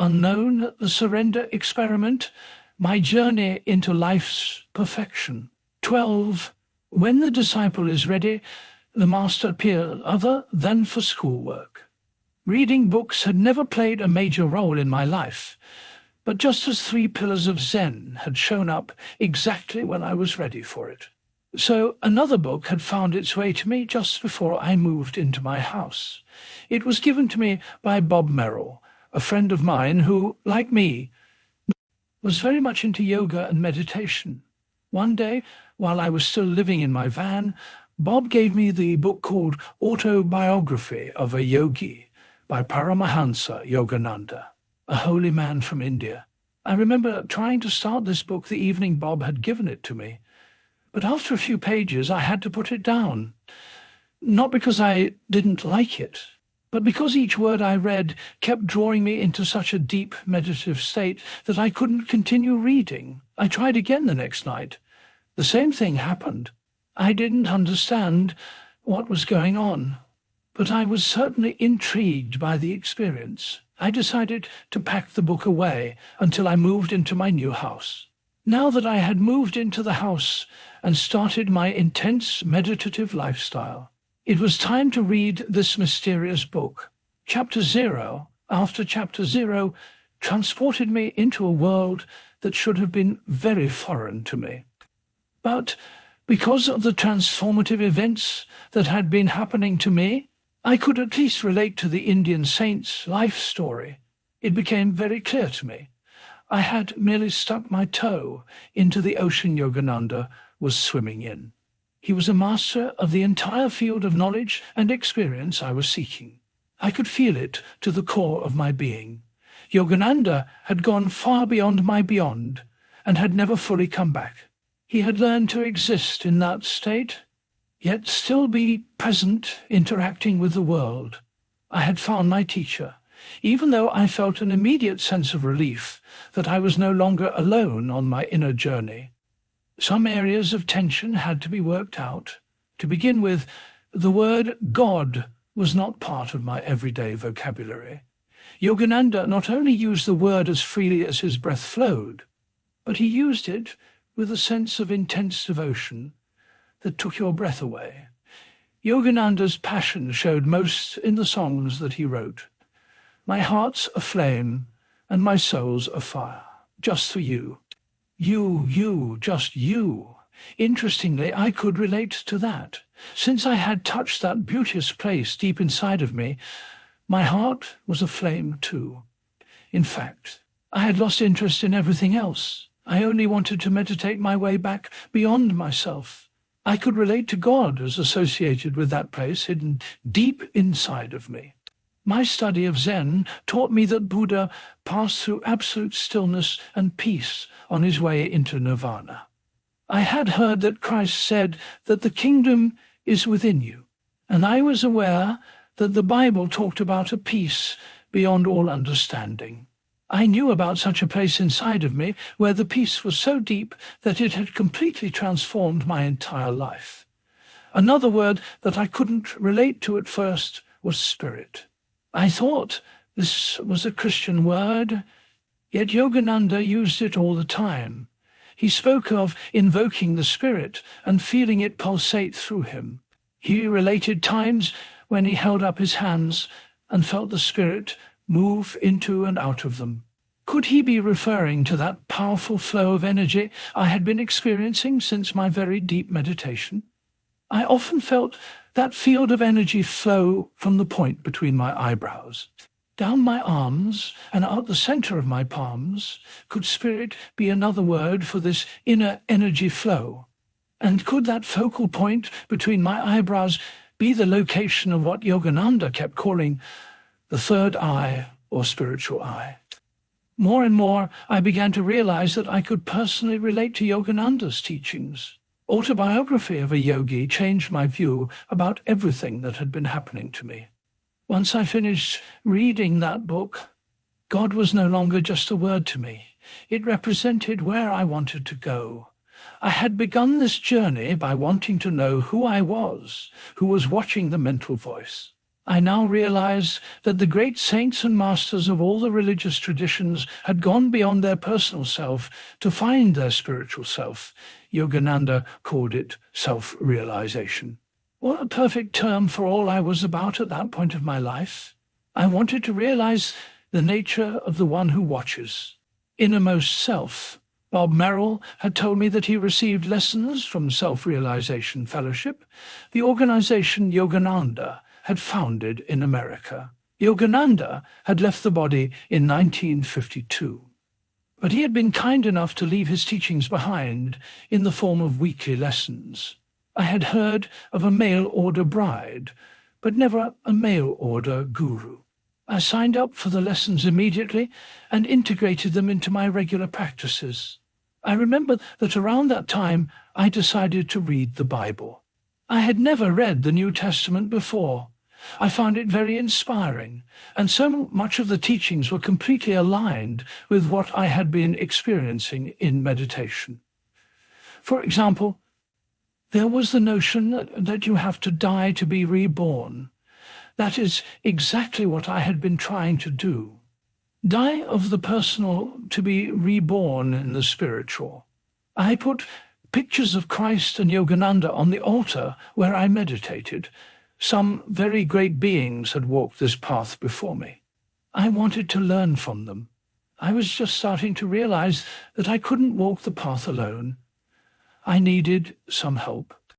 Unknown, the surrender experiment, my journey into life's perfection. 12. When the disciple is ready, the master appears other than for schoolwork. Reading books had never played a major role in my life, but just as 3 pillars of Zen had shown up exactly when I was ready for it. So another book had found its way to me just before I moved into my house. It was given to me by Bob Merrill, a friend of mine who, like me, was very much into yoga and meditation. One day, while I was still living in my van, Bob gave me the book called Autobiography of a Yogi by Paramahansa Yogananda, a holy man from India. I remember trying to start this book the evening Bob had given it to me, but after a few pages I had to put it down. Not because I didn't like it, but because each word I read kept drawing me into such a deep meditative state that I couldn't continue reading. I tried again the next night. The same thing happened. I didn't understand what was going on, but I was certainly intrigued by the experience. I decided to pack the book away until I moved into my new house. Now that I had moved into the house and started my intense meditative lifestyle, it was time to read this mysterious book. Chapter 0, after Chapter 0, transported me into a world that should have been very foreign to me. But because of the transformative events that had been happening to me, I could at least relate to the Indian saint's life story. It became very clear to me. I had merely stuck my toe into the ocean Yogananda was swimming in. He was a master of the entire field of knowledge and experience I was seeking. I could feel it to the core of my being. Yogananda had gone far beyond my beyond and had never fully come back. He had learned to exist in that state, yet still be present, interacting with the world. I had found my teacher, even though I felt an immediate sense of relief that I was no longer alone on my inner journey. Some areas of tension had to be worked out. To begin with, the word God was not part of my everyday vocabulary. Yogananda not only used the word as freely as his breath flowed, but he used it with a sense of intense devotion that took your breath away. Yogananda's passion showed most in the songs that he wrote. My heart's aflame and my soul's afire, just for you. You, just you. Interestingly, I could relate to that. Since I had touched that beauteous place deep inside of me, my heart was aflame too. In fact, I had lost interest in everything else. I only wanted to meditate my way back beyond myself. I could relate to God as associated with that place hidden deep inside of me. My study of Zen taught me that Buddha passed through absolute stillness and peace on his way into nirvana. I had heard that Christ said that the kingdom is within you, and I was aware that the Bible talked about a peace beyond all understanding. I knew about such a place inside of me where the peace was so deep that it had completely transformed my entire life. Another word that I couldn't relate to at first was spirit. I thought this was a Christian word, yet Yogananda used it all the time. He spoke of invoking the spirit and feeling it pulsate through him. He related times when he held up his hands and felt the spirit move into and out of them. Could he be referring to that powerful flow of energy I had been experiencing since my very deep meditation? I often felt that field of energy flow from the point between my eyebrows. Down my arms and out the center of my palms. Could spirit be another word for this inner energy flow? And could that focal point between my eyebrows be the location of what Yogananda kept calling the third eye or spiritual eye? More and more, I began to realize that I could personally relate to Yogananda's teachings. Autobiography of a Yogi changed my view about everything that had been happening to me. Once I finished reading that book, God was no longer just a word to me. It represented where I wanted to go. I had begun this journey by wanting to know who I was, who was watching the mental voice. I now realize that the great saints and masters of all the religious traditions had gone beyond their personal self to find their spiritual self. Yogananda called it self-realization. What a perfect term for all I was about at that point of my life. I wanted to realize the nature of the one who watches, innermost self. Bob Merrill had told me that he received lessons from Self-Realization Fellowship, the organization Yogananda had founded in America. Yogananda had left the body in 1952, but he had been kind enough to leave his teachings behind in the form of weekly lessons. I had heard of a mail-order bride, but never a mail-order guru. I signed up for the lessons immediately and integrated them into my regular practices. I remember that around that time I decided to read the Bible. I had never read the New Testament before. I found it very inspiring, and so much of the teachings were completely aligned with what I had been experiencing in meditation. For example, there was the notion that you have to die to be reborn. That is exactly what I had been trying to do. Die of the personal to be reborn in the spiritual. I put pictures of Christ and Yogananda on the altar where I meditated. Some very great beings had walked this path before me. I wanted to learn from them. I was just starting to realize that I couldn't walk the path alone. I needed some help.